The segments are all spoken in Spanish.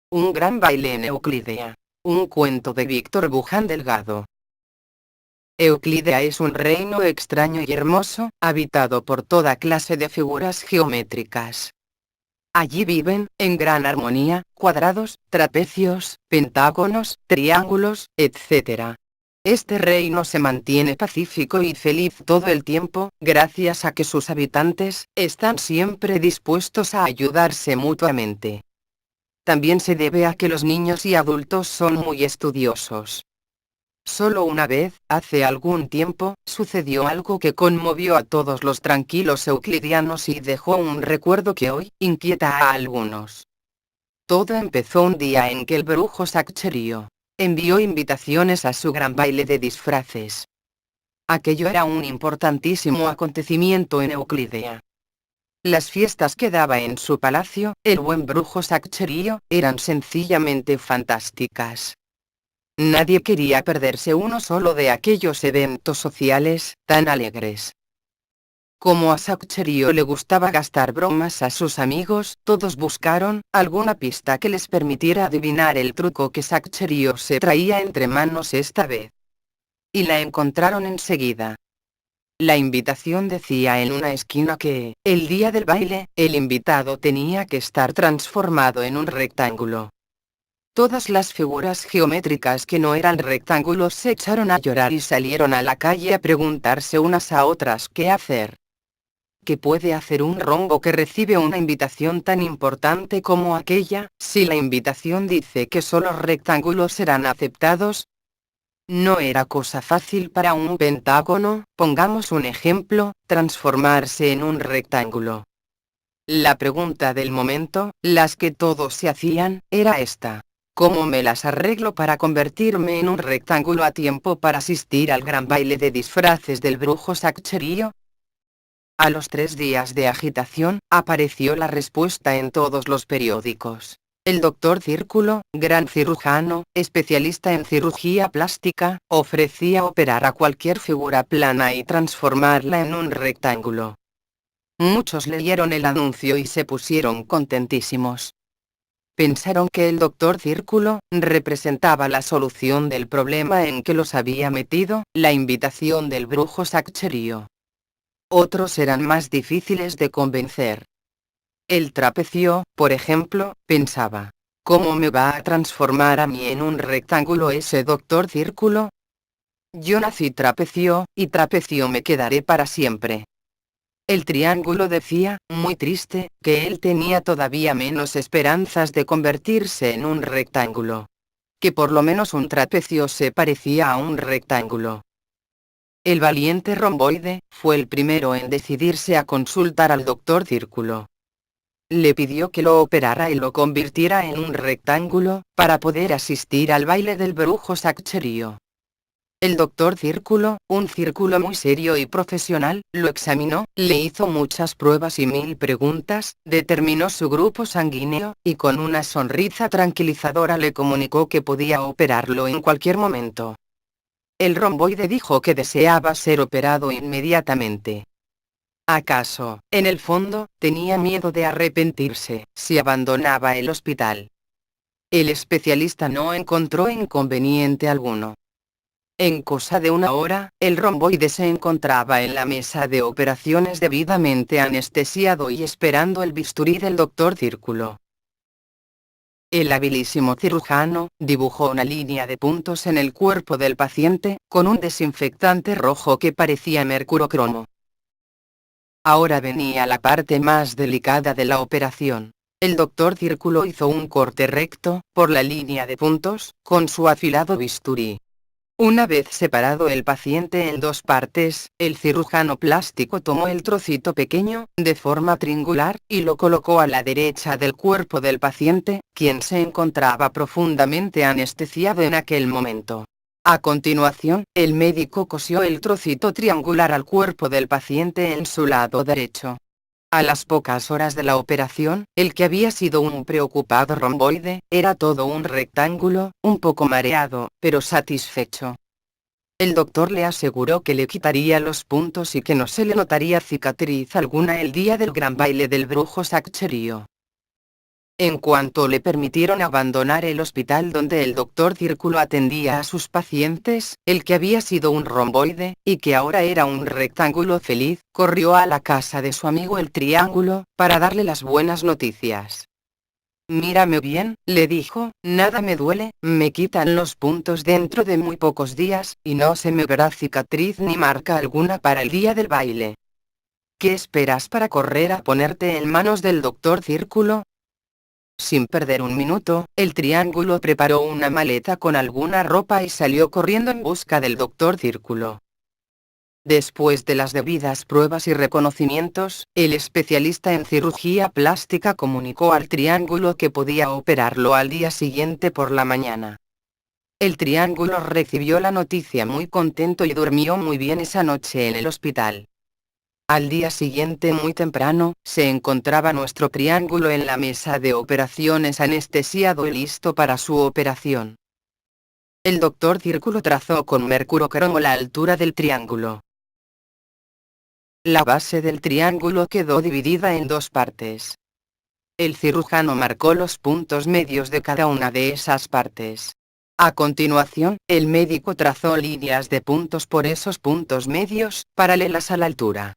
Un gran baile en Euclidea. Un cuento de Víctor Buján Delgado. Euclidea es un reino extraño y hermoso, habitado por toda clase de figuras geométricas. Allí viven, en gran armonía, cuadrados, trapecios, pentágonos, triángulos, etc. Este reino se mantiene pacífico y feliz todo el tiempo, gracias a que sus habitantes están siempre dispuestos a ayudarse mutuamente. También se debe a que los niños y adultos son muy estudiosos. Solo una vez, hace algún tiempo, sucedió algo que conmovió a todos los tranquilos euclidianos y dejó un recuerdo que hoy inquieta a algunos. Todo empezó un día en que el brujo Saccherio envió invitaciones a su gran baile de disfraces. Aquello era un importantísimo acontecimiento en Euclidea. Las fiestas que daba en su palacio, el buen brujo Saccherio, eran sencillamente fantásticas. Nadie quería perderse uno solo de aquellos eventos sociales, tan alegres. Como a Saccherio le gustaba gastar bromas a sus amigos, todos buscaron alguna pista que les permitiera adivinar el truco que Saccherio se traía entre manos esta vez. Y la encontraron enseguida. La invitación decía en una esquina que, el día del baile, el invitado tenía que estar transformado en un rectángulo. Todas las figuras geométricas que no eran rectángulos se echaron a llorar y salieron a la calle a preguntarse unas a otras qué hacer. ¿Qué puede hacer un rombo que recibe una invitación tan importante como aquella, si la invitación dice que solo rectángulos serán aceptados? No era cosa fácil para un pentágono, pongamos un ejemplo, transformarse en un rectángulo. La pregunta del momento, las que todos se hacían, era esta: ¿cómo me las arreglo para convertirme en un rectángulo a tiempo para asistir al gran baile de disfraces del brujo Saccherio? A los 3 días de agitación, apareció la respuesta en todos los periódicos. El doctor Círculo, gran cirujano, especialista en cirugía plástica, ofrecía operar a cualquier figura plana y transformarla en un rectángulo. Muchos leyeron el anuncio y se pusieron contentísimos. Pensaron que el doctor Círculo representaba la solución del problema en que los había metido la invitación del brujo Saccherio. Otros eran más difíciles de convencer. El trapecio, por ejemplo, pensaba: ¿cómo me va a transformar a mí en un rectángulo ese doctor Círculo? Yo nací trapecio, y trapecio me quedaré para siempre. El triángulo decía, muy triste, que él tenía todavía menos esperanzas de convertirse en un rectángulo. Que por lo menos un trapecio se parecía a un rectángulo. El valiente romboide fue el primero en decidirse a consultar al doctor Círculo. Le pidió que lo operara y lo convirtiera en un rectángulo, para poder asistir al baile del brujo Saccherio. El doctor Círculo, un círculo muy serio y profesional, lo examinó, le hizo muchas pruebas y 1000 preguntas, determinó su grupo sanguíneo, y con una sonrisa tranquilizadora le comunicó que podía operarlo en cualquier momento. El romboide dijo que deseaba ser operado inmediatamente. ¿Acaso, en el fondo, tenía miedo de arrepentirse si abandonaba el hospital? El especialista no encontró inconveniente alguno. En cosa de 1 hora, el romboide se encontraba en la mesa de operaciones debidamente anestesiado y esperando el bisturí del doctor Círculo. El habilísimo cirujano dibujó una línea de puntos en el cuerpo del paciente, con un desinfectante rojo que parecía mercurocromo. Ahora venía la parte más delicada de la operación. El doctor Círculo hizo un corte recto, por la línea de puntos, con su afilado bisturí. Una vez separado el paciente en 2 partes, el cirujano plástico tomó el trocito pequeño, de forma triangular, y lo colocó a la derecha del cuerpo del paciente, quien se encontraba profundamente anestesiado en aquel momento. A continuación, el médico cosió el trocito triangular al cuerpo del paciente en su lado derecho. A las pocas horas de la operación, el que había sido un preocupado romboide, era todo un rectángulo, un poco mareado, pero satisfecho. El doctor le aseguró que le quitaría los puntos y que no se le notaría cicatriz alguna el día del gran baile del brujo Saccherio. En cuanto le permitieron abandonar el hospital donde el doctor Círculo atendía a sus pacientes, el que había sido un romboide, y que ahora era un rectángulo feliz, corrió a la casa de su amigo el Triángulo, para darle las buenas noticias. Mírame bien, le dijo, nada me duele, me quitan los puntos dentro de muy pocos días, y no se me verá cicatriz ni marca alguna para el día del baile. ¿Qué esperas para correr a ponerte en manos del doctor Círculo? Sin perder un minuto, el Triángulo preparó una maleta con alguna ropa y salió corriendo en busca del doctor Círculo. Después de las debidas pruebas y reconocimientos, el especialista en cirugía plástica comunicó al Triángulo que podía operarlo al día siguiente por la mañana. El Triángulo recibió la noticia muy contento y durmió muy bien esa noche en el hospital. Al día siguiente muy temprano, se encontraba nuestro Triángulo en la mesa de operaciones anestesiado y listo para su operación. El doctor Círculo trazó con mercurocromo la altura del triángulo. La base del triángulo quedó dividida en dos partes. El cirujano marcó los puntos medios de cada una de esas partes. A continuación, el médico trazó líneas de puntos por esos puntos medios, paralelas a la altura.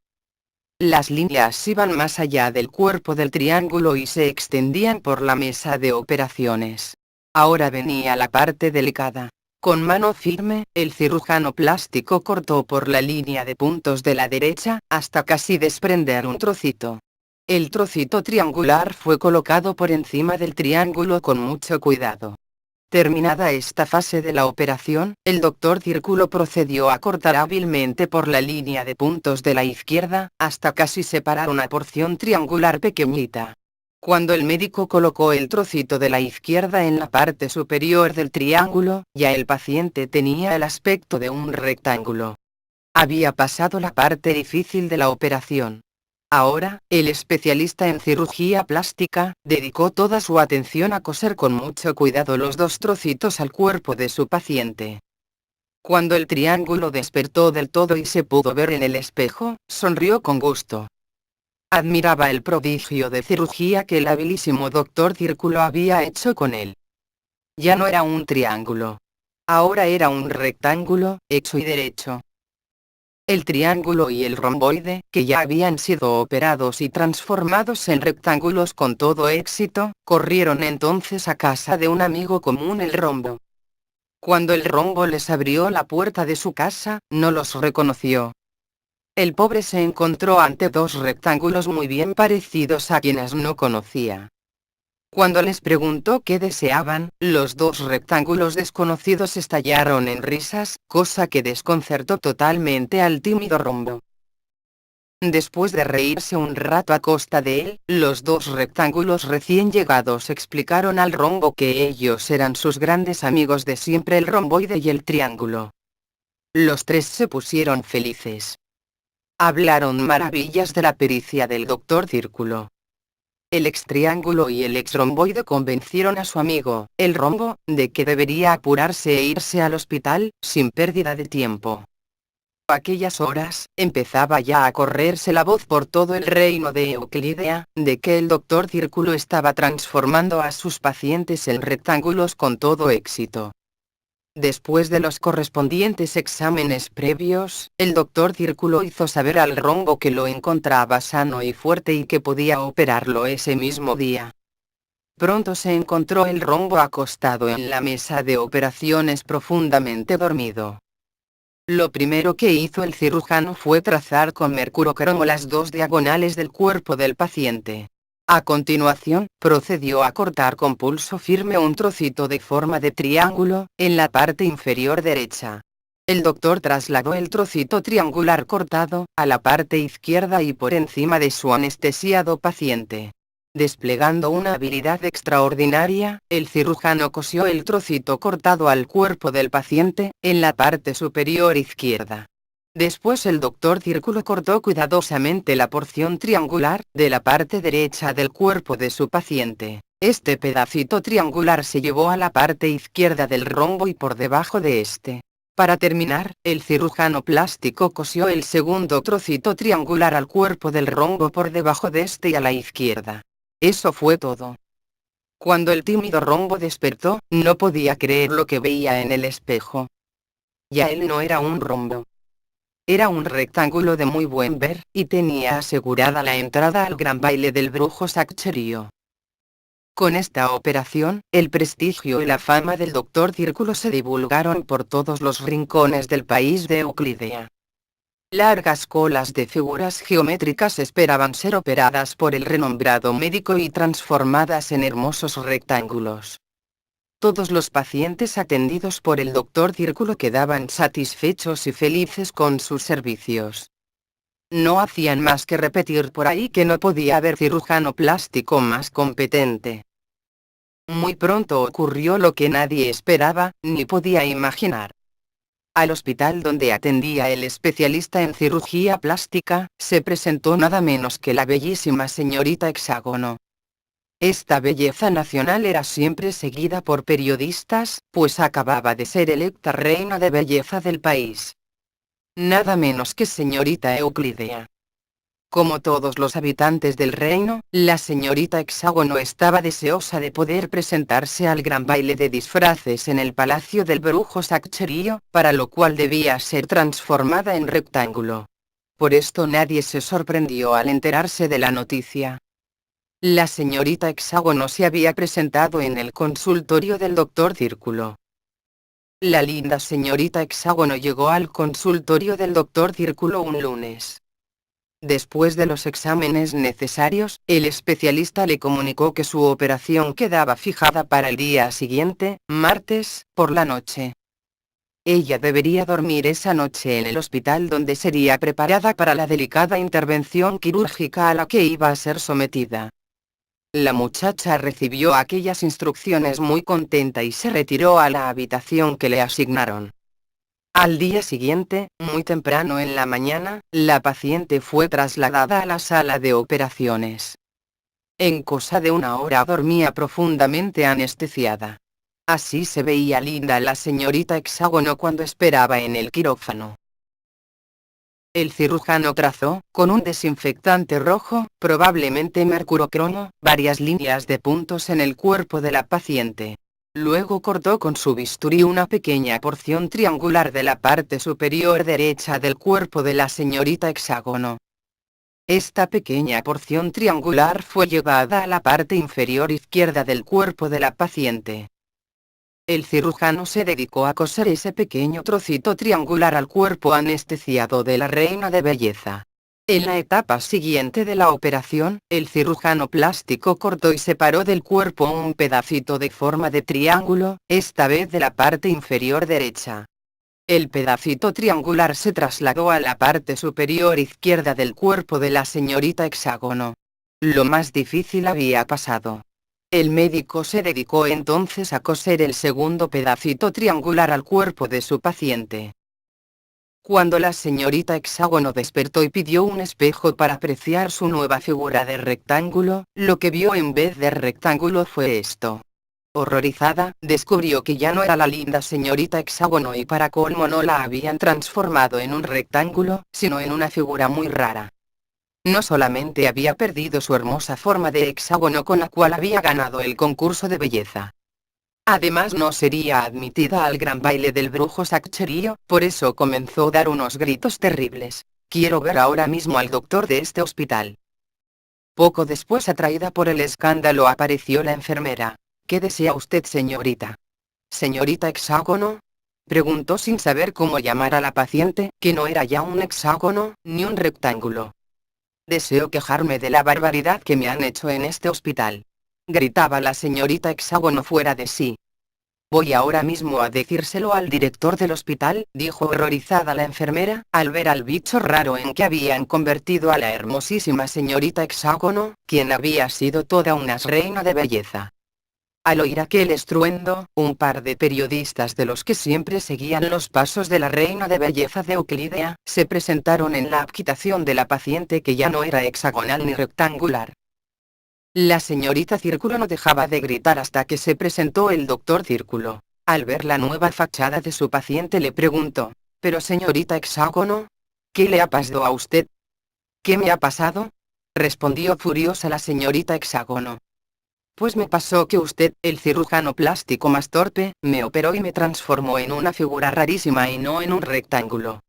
Las líneas iban más allá del cuerpo del triángulo y se extendían por la mesa de operaciones. Ahora venía la parte delicada. Con mano firme, el cirujano plástico cortó por la línea de puntos de la derecha, hasta casi desprender un trocito. El trocito triangular fue colocado por encima del triángulo con mucho cuidado. Terminada esta fase de la operación, el doctor Círculo procedió a cortar hábilmente por la línea de puntos de la izquierda, hasta casi separar una porción triangular pequeñita. Cuando el médico colocó el trocito de la izquierda en la parte superior del triángulo, ya el paciente tenía el aspecto de un rectángulo. Había pasado la parte difícil de la operación. Ahora, el especialista en cirugía plástica, dedicó toda su atención a coser con mucho cuidado los dos trocitos al cuerpo de su paciente. Cuando el triángulo despertó del todo y se pudo ver en el espejo, sonrió con gusto. Admiraba el prodigio de cirugía que el habilísimo doctor Círculo había hecho con él. Ya no era un triángulo. Ahora era un rectángulo, hecho y derecho. El triángulo y el romboide, que ya habían sido operados y transformados en rectángulos con todo éxito, corrieron entonces a casa de un amigo común, el rombo. Cuando el rombo les abrió la puerta de su casa, no los reconoció. El pobre se encontró ante dos rectángulos muy bien parecidos a quienes no conocía. Cuando les preguntó qué deseaban, los dos rectángulos desconocidos estallaron en risas, cosa que desconcertó totalmente al tímido rombo. Después de reírse un rato a costa de él, los dos rectángulos recién llegados explicaron al rombo que ellos eran sus grandes amigos de siempre, el romboide y el triángulo. Los tres se pusieron felices. Hablaron maravillas de la pericia del doctor Círculo. El extriángulo y el exromboide convencieron a su amigo, el rombo, de que debería apurarse e irse al hospital, sin pérdida de tiempo. A aquellas horas, empezaba ya a correrse la voz por todo el reino de Euclidea, de que el doctor Círculo estaba transformando a sus pacientes en rectángulos con todo éxito. Después de los correspondientes exámenes previos, el doctor Círculo hizo saber al rombo que lo encontraba sano y fuerte y que podía operarlo ese mismo día. Pronto se encontró el rombo acostado en la mesa de operaciones profundamente dormido. Lo primero que hizo el cirujano fue trazar con mercurocromo las dos diagonales del cuerpo del paciente. A continuación, procedió a cortar con pulso firme un trocito de forma de triángulo, en la parte inferior derecha. El doctor trasladó el trocito triangular cortado, a la parte izquierda y por encima de su anestesiado paciente. Desplegando una habilidad extraordinaria, el cirujano cosió el trocito cortado al cuerpo del paciente, en la parte superior izquierda. Después el doctor Círculo cortó cuidadosamente la porción triangular, de la parte derecha del cuerpo de su paciente. Este pedacito triangular se llevó a la parte izquierda del rombo y por debajo de este. Para terminar, el cirujano plástico cosió el segundo trocito triangular al cuerpo del rombo por debajo de este y a la izquierda. Eso fue todo. Cuando el tímido rombo despertó, no podía creer lo que veía en el espejo. Ya él no era un rombo. Era un rectángulo de muy buen ver, y tenía asegurada la entrada al gran baile del brujo Saccherio. Con esta operación, el prestigio y la fama del Doctor Círculo se divulgaron por todos los rincones del país de Euclidea. Largas colas de figuras geométricas esperaban ser operadas por el renombrado médico y transformadas en hermosos rectángulos. Todos los pacientes atendidos por el Doctor Círculo quedaban satisfechos y felices con sus servicios. No hacían más que repetir por ahí que no podía haber cirujano plástico más competente. Muy pronto ocurrió lo que nadie esperaba, ni podía imaginar. Al hospital donde atendía el especialista en cirugía plástica, se presentó nada menos que la bellísima señorita Hexágono. Esta belleza nacional era siempre seguida por periodistas, pues acababa de ser electa reina de belleza del país. Nada menos que señorita Euclidea. Como todos los habitantes del reino, la señorita Hexágono estaba deseosa de poder presentarse al gran baile de disfraces en el palacio del brujo Saccherio, para lo cual debía ser transformada en rectángulo. Por esto nadie se sorprendió al enterarse de la noticia. La señorita Hexágono se había presentado en el consultorio del Doctor Círculo. La linda señorita Hexágono llegó al consultorio del Doctor Círculo un lunes. Después de los exámenes necesarios, el especialista le comunicó que su operación quedaba fijada para el día siguiente, martes, por la noche. Ella debería dormir esa noche en el hospital donde sería preparada para la delicada intervención quirúrgica a la que iba a ser sometida. La muchacha recibió aquellas instrucciones muy contenta y se retiró a la habitación que le asignaron. Al día siguiente, muy temprano en la mañana, la paciente fue trasladada a la sala de operaciones. En cosa de una hora dormía profundamente anestesiada. Así se veía linda la señorita Hexágono cuando esperaba en el quirófano. El cirujano trazó, con un desinfectante rojo, probablemente mercurocromo, varias líneas de puntos en el cuerpo de la paciente. Luego cortó con su bisturí una pequeña porción triangular de la parte superior derecha del cuerpo de la señorita Hexágono. Esta pequeña porción triangular fue llevada a la parte inferior izquierda del cuerpo de la paciente. El cirujano se dedicó a coser ese pequeño trocito triangular al cuerpo anestesiado de la reina de belleza. En la etapa siguiente de la operación, el cirujano plástico cortó y separó del cuerpo un pedacito de forma de triángulo, esta vez de la parte inferior derecha. El pedacito triangular se trasladó a la parte superior izquierda del cuerpo de la señorita Hexágono. Lo más difícil había pasado. El médico se dedicó entonces a coser el segundo pedacito triangular al cuerpo de su paciente. Cuando la señorita Hexágono despertó y pidió un espejo para apreciar su nueva figura de rectángulo, lo que vio en vez de rectángulo fue esto. Horrorizada, descubrió que ya no era la linda señorita Hexágono y para colmo no la habían transformado en un rectángulo, sino en una figura muy rara. No solamente había perdido su hermosa forma de hexágono con la cual había ganado el concurso de belleza. Además no sería admitida al gran baile del brujo Saccherio, por eso comenzó a dar unos gritos terribles. Quiero ver ahora mismo al doctor de este hospital. Poco después, atraída por el escándalo, apareció la enfermera. ¿Qué desea usted, señorita? ¿Señorita Hexágono? Preguntó sin saber cómo llamar a la paciente, que no era ya un hexágono, ni un rectángulo. Deseo quejarme de la barbaridad que me han hecho en este hospital. Gritaba la señorita Hexágono fuera de sí. Voy ahora mismo a decírselo al director del hospital, dijo horrorizada la enfermera, al ver al bicho raro en que habían convertido a la hermosísima señorita Hexágono, quien había sido toda una reina de belleza. Al oír aquel estruendo, un par de periodistas de los que siempre seguían los pasos de la reina de belleza de Euclidea, se presentaron en la habitación de la paciente, que ya no era hexagonal ni rectangular. La señorita Círculo no dejaba de gritar hasta que se presentó el doctor Círculo. Al ver la nueva fachada de su paciente le preguntó, «¿Pero señorita Hexágono? ¿Qué le ha pasado a usted?» «¿Qué me ha pasado?», respondió furiosa la señorita Hexágono. Pues me pasó que usted, el cirujano plástico más torpe, me operó y me transformó en una figura rarísima y no en un rectángulo.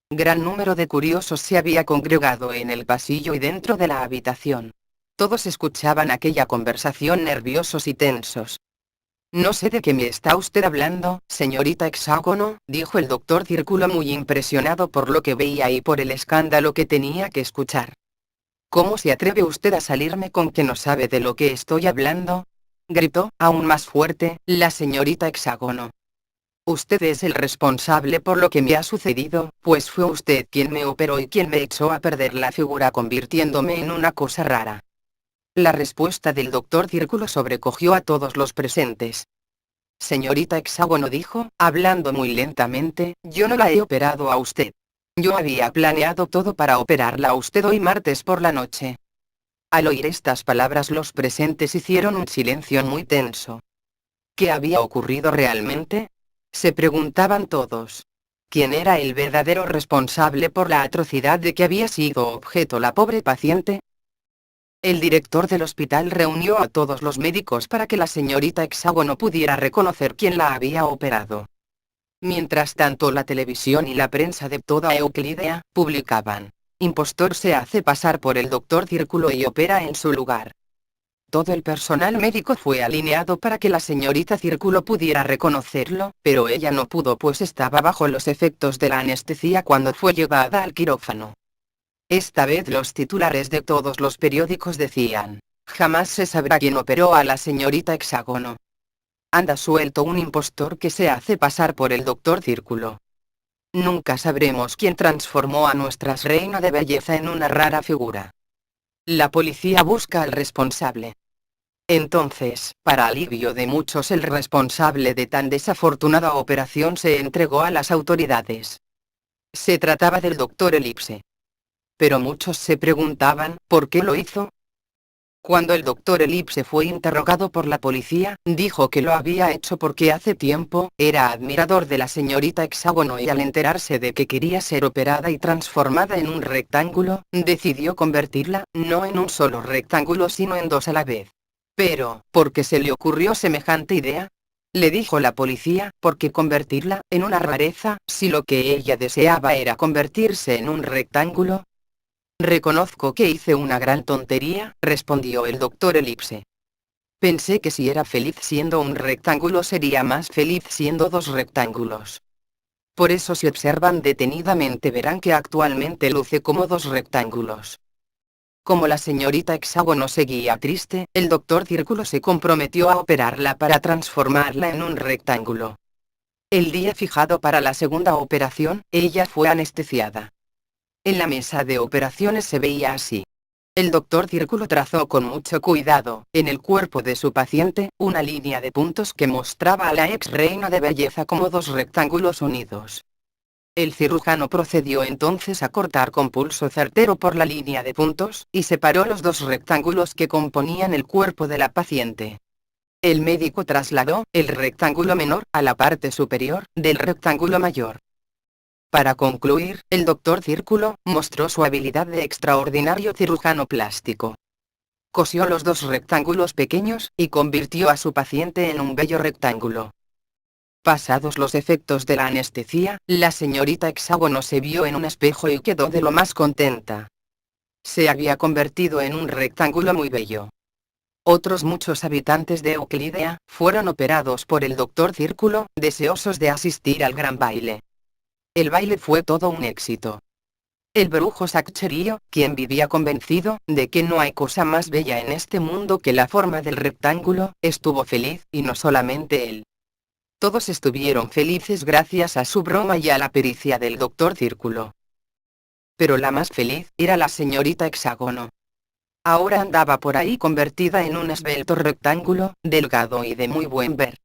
Gran número de curiosos se había congregado en el pasillo y dentro de la habitación. Todos escuchaban aquella conversación nerviosos y tensos. No sé de qué me está usted hablando, señorita Hexágono, dijo el doctor Círculo muy impresionado por lo que veía y por el escándalo que tenía que escuchar. ¿Cómo se atreve usted a salirme con que no sabe de lo que estoy hablando? Gritó, aún más fuerte, la señorita Hexágono. Usted es el responsable por lo que me ha sucedido, pues fue usted quien me operó y quien me echó a perder la figura convirtiéndome en una cosa rara. La respuesta del doctor Círculo sobrecogió a todos los presentes. Señorita Hexágono dijo, hablando muy lentamente, yo no la he operado a usted. Yo había planeado todo para operarla a usted hoy martes por la noche. Al oír estas palabras los presentes hicieron un silencio muy tenso. ¿Qué había ocurrido realmente? Se preguntaban todos. ¿Quién era el verdadero responsable por la atrocidad de que había sido objeto la pobre paciente? El director del hospital reunió a todos los médicos para que la señorita Hexágono pudiera reconocer quién la había operado. Mientras tanto la televisión y la prensa de toda Euclidea publicaban: impostor se hace pasar por el doctor Círculo y opera en su lugar. Todo el personal médico fue alineado para que la señorita Círculo pudiera reconocerlo, pero ella no pudo pues estaba bajo los efectos de la anestesia cuando fue llevada al quirófano. Esta vez los titulares de todos los periódicos decían: jamás se sabrá quién operó a la señorita Hexágono. Anda suelto un impostor que se hace pasar por el doctor Círculo. Nunca sabremos quién transformó a nuestra reina de belleza en una rara figura. La policía busca al responsable. Entonces, para alivio de muchos, el responsable de tan desafortunada operación se entregó a las autoridades. Se trataba del doctor Elipse. Pero muchos se preguntaban, ¿por qué lo hizo? Cuando el doctor Elipse fue interrogado por la policía, dijo que lo había hecho porque hace tiempo, era admirador de la señorita Hexágono y al enterarse de que quería ser operada y transformada en un rectángulo, decidió convertirla, no en un solo rectángulo sino en dos a la vez. Pero, ¿por qué se le ocurrió semejante idea? Le dijo la policía, porque convertirla en una rareza, si lo que ella deseaba era convertirse en un rectángulo. Reconozco que hice una gran tontería, respondió el doctor Elipse. Pensé que si era feliz siendo un rectángulo sería más feliz siendo dos rectángulos. Por eso si observan detenidamente verán que actualmente luce como dos rectángulos. Como la señorita Hexágono seguía triste, el doctor Círculo se comprometió a operarla para transformarla en un rectángulo. El día fijado para la segunda operación, ella fue anestesiada. En la mesa de operaciones se veía así. El doctor Círculo trazó con mucho cuidado, en el cuerpo de su paciente, una línea de puntos que mostraba a la ex reina de belleza como dos rectángulos unidos. El cirujano procedió entonces a cortar con pulso certero por la línea de puntos, y separó los dos rectángulos que componían el cuerpo de la paciente. El médico trasladó el rectángulo menor a la parte superior del rectángulo mayor. Para concluir, el doctor Círculo mostró su habilidad de extraordinario cirujano plástico. Cosió los dos rectángulos pequeños, y convirtió a su paciente en un bello rectángulo. Pasados los efectos de la anestesia, la señorita Hexágono se vio en un espejo y quedó de lo más contenta. Se había convertido en un rectángulo muy bello. Otros muchos habitantes de Euclidea fueron operados por el doctor Círculo, deseosos de asistir al gran baile. El baile fue todo un éxito. El brujo Saccherio, quien vivía convencido de que no hay cosa más bella en este mundo que la forma del rectángulo, estuvo feliz, y no solamente él. Todos estuvieron felices gracias a su broma y a la pericia del doctor Círculo. Pero la más feliz era la señorita Hexágono. Ahora andaba por ahí convertida en un esbelto rectángulo, delgado y de muy buen ver.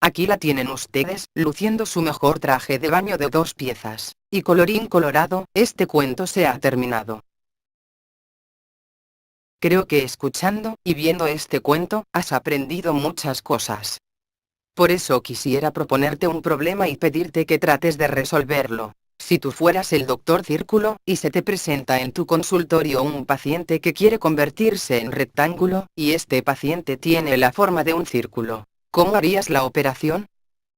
Aquí la tienen ustedes, luciendo su mejor traje de baño de 2 piezas. Y colorín colorado, este cuento se ha terminado. Creo que escuchando y viendo este cuento, has aprendido muchas cosas. Por eso quisiera proponerte un problema y pedirte que trates de resolverlo. Si tú fueras el doctor Círculo, y se te presenta en tu consultorio un paciente que quiere convertirse en rectángulo, y este paciente tiene la forma de un círculo, ¿cómo harías la operación?